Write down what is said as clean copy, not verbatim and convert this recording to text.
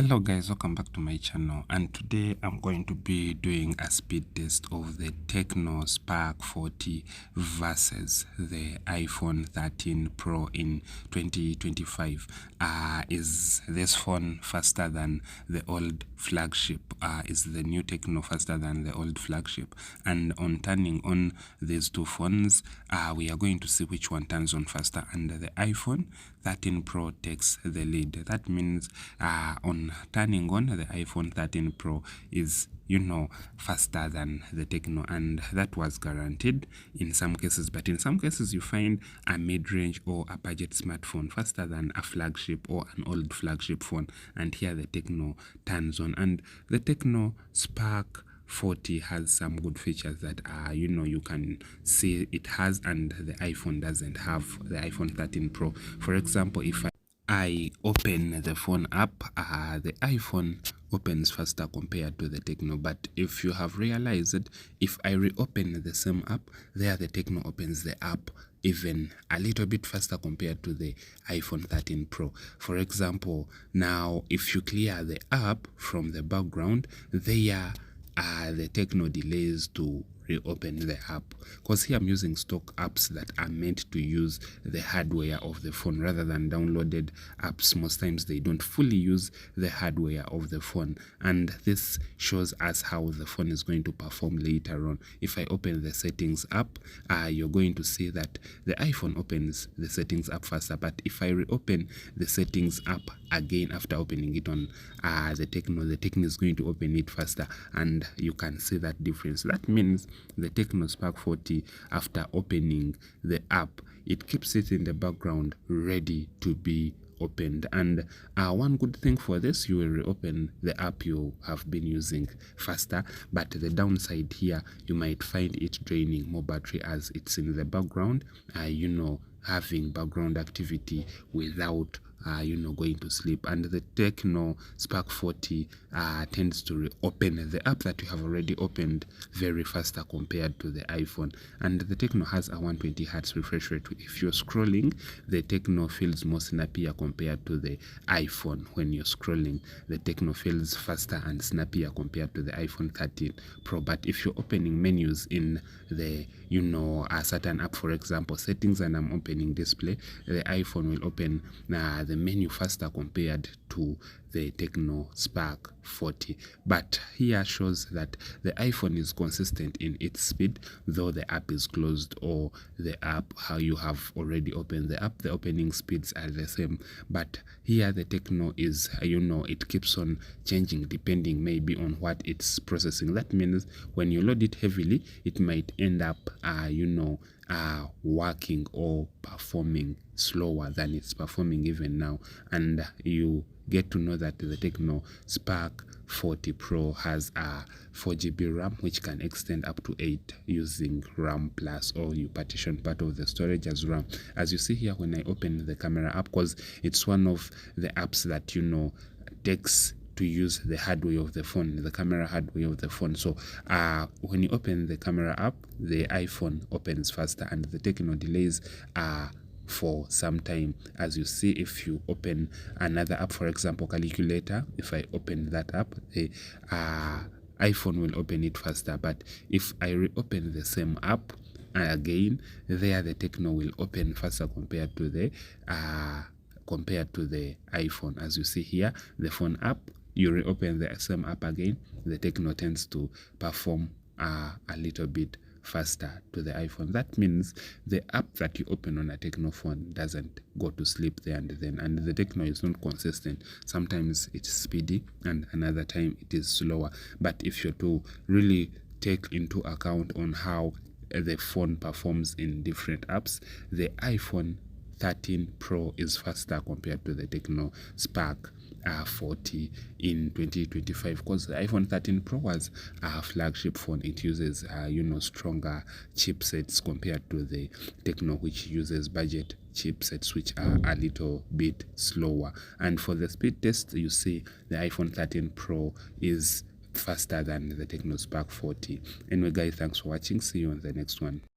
Hello guys, welcome back to my channel, and today I'm going to be doing a speed test of the Tecno Spark 40 versus the iPhone 13 Pro in 2025. Is this phone faster than the old flagship? Is the new Tecno faster than the old flagship? And on turning on these two phones, we are going to see which one turns on faster, and the iPhone 13 Pro takes the lead. That means on turning on, the iPhone 13 Pro is faster than the Tecno, and that was guaranteed in some cases. But in some cases you find a mid-range or a budget smartphone faster than a flagship or an old flagship phone, and here the Tecno turns on. And the Tecno Spark 40 has some good features that you can see it has, and the iPhone doesn't have, the iPhone 13 Pro. For example, if I open the phone app, the iPhone opens faster compared to the Tecno. But if you have realized it, if I reopen the same app, there the Tecno opens the app even a little bit faster compared to the iPhone 13 Pro. For example, now if you clear the app from the background, there the Tecno delays to reopen the app, because here I'm using stock apps that are meant to use the hardware of the phone rather than downloaded apps. Most times they don't fully use the hardware of the phone, and this shows us how the phone is going to perform later on. If I open the settings app, you're going to see that the iPhone opens the settings app faster, but if I reopen the settings app again after opening it on the Tecno is going to open it faster, and you can see that difference. That means the Tecno Spark 40, after opening the app, it keeps it in the background ready to be opened. And one good thing for this, you will reopen the app you have been using faster, but the downside here, you might find it draining more battery as it's in the background, having background activity without going to sleep. And the Tecno Spark 40 tends to reopen the app that you have already opened very faster compared to the iPhone. And the Tecno has a 120 Hz refresh rate. If you're scrolling, the Tecno feels more snappier compared to the iPhone. When you're scrolling, the Tecno feels faster and snappier compared to the iPhone 13 Pro. But if you're opening menus in the a certain app, for example settings, and I'm opening display, the iPhone will open the menu faster compared to the Tecno Spark 40. But here shows that the iPhone is consistent in its speed, though the app is closed, or the app, how you have already opened the app, the opening speeds are the same. But here the Tecno is, it keeps on changing depending maybe on what it's processing. That means when you load it heavily, it might end up working or performing slower than it's performing even now. And you get to know that the Tecno Spark 40 Pro has a 4GB RAM, which can extend up to 8 using RAM plus, or you partition part of the storage as RAM. As you see here, when I open the camera app, because it's one of the apps that takes to use the hardware of the phone, the camera hardware of the phone. So when you open the camera app, the iPhone opens faster, and the Tecno delays for some time. As you see, if you open another app, for example calculator, if I open that app, the iPhone will open it faster. But if I reopen the same app again, there the Tecno will open faster compared to the iPhone. As you see here, the phone app, you reopen the same app again, the Tecno tends to perform a little bit faster to the iPhone. That means the app that you open on a Tecno phone doesn't go to sleep there and then, and the Tecno is not consistent. Sometimes it's speedy and another time it is slower. But if you're to really take into account on how the phone performs in different apps, the iPhone 13 Pro is faster compared to the Tecno Spark 40 in 2025, because the iPhone 13 Pro was a flagship phone. It uses stronger chipsets compared to the Tecno, which uses budget chipsets, which are a little bit slower. And for the speed test, you see the iPhone 13 Pro is faster than the Tecno Spark 40. Anyway guys, thanks for watching. See you on the next one.